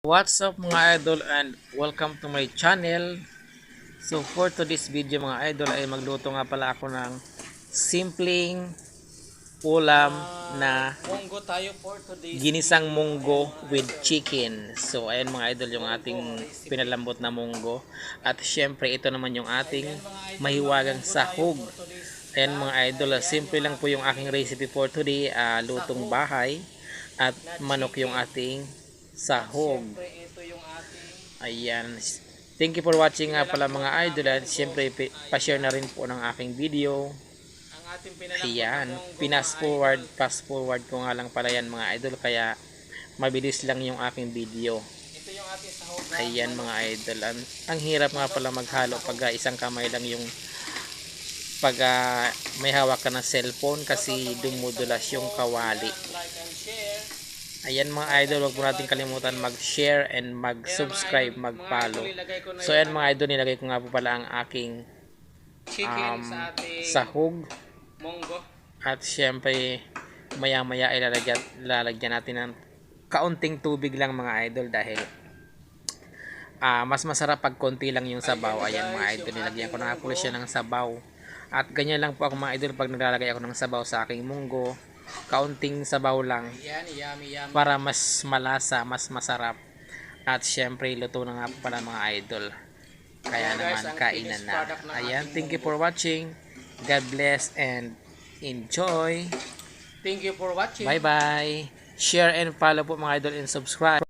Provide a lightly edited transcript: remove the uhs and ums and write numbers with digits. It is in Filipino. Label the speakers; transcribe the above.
Speaker 1: What's up mga idol and welcome to my channel. So for today's video mga idol ay magluto nga pala ako ng simpleng ulam na
Speaker 2: Munggo tayo for today's
Speaker 1: ginisang munggo with chicken. So ayan mga idol yung ating pinalambot na munggo. At syempre ito naman yung ating mahiwagang sahog. Ayan mga idol, simple lang po yung aking recipe for today. Lutong bahay at manok yung ating sahog. Ayan. Thank you for watching nga pala mga idol. At syempre pa-share na rin po ng aking video. Ayan. Fast forward ko nga lang pala yan mga idol. Kaya mabilis lang yung aking video. Ayan mga idol. Ang hirap nga pala maghalo pag isang kamay lang yung pag may hawak ka ng cellphone kasi dumudulas yung kawali. Ayan mga idol, huwag po natin kalimutan mag-share and mag-subscribe, mag-follow. So ayan mga idol, nilagay ko nga po pala ang aking sahog. At syempre maya maya ilalagyan natin ng kaunting tubig lang mga idol dahil mas masarap pag konti lang yung sabaw. Ayan mga idol, nilagyan ko na nga po siya ng sabaw. At ganyan lang po ako mga idol pag naglalagay ako ng sabaw sa aking munggo. Kaunting sabaw lang para mas malasa, mas masarap. At syempre luto na nga po pala mga idol. Kaya naman kainan na. Ayan, thank you for watching. God bless and enjoy.
Speaker 2: Thank you for watching.
Speaker 1: Bye bye. Share and follow po mga idol and subscribe.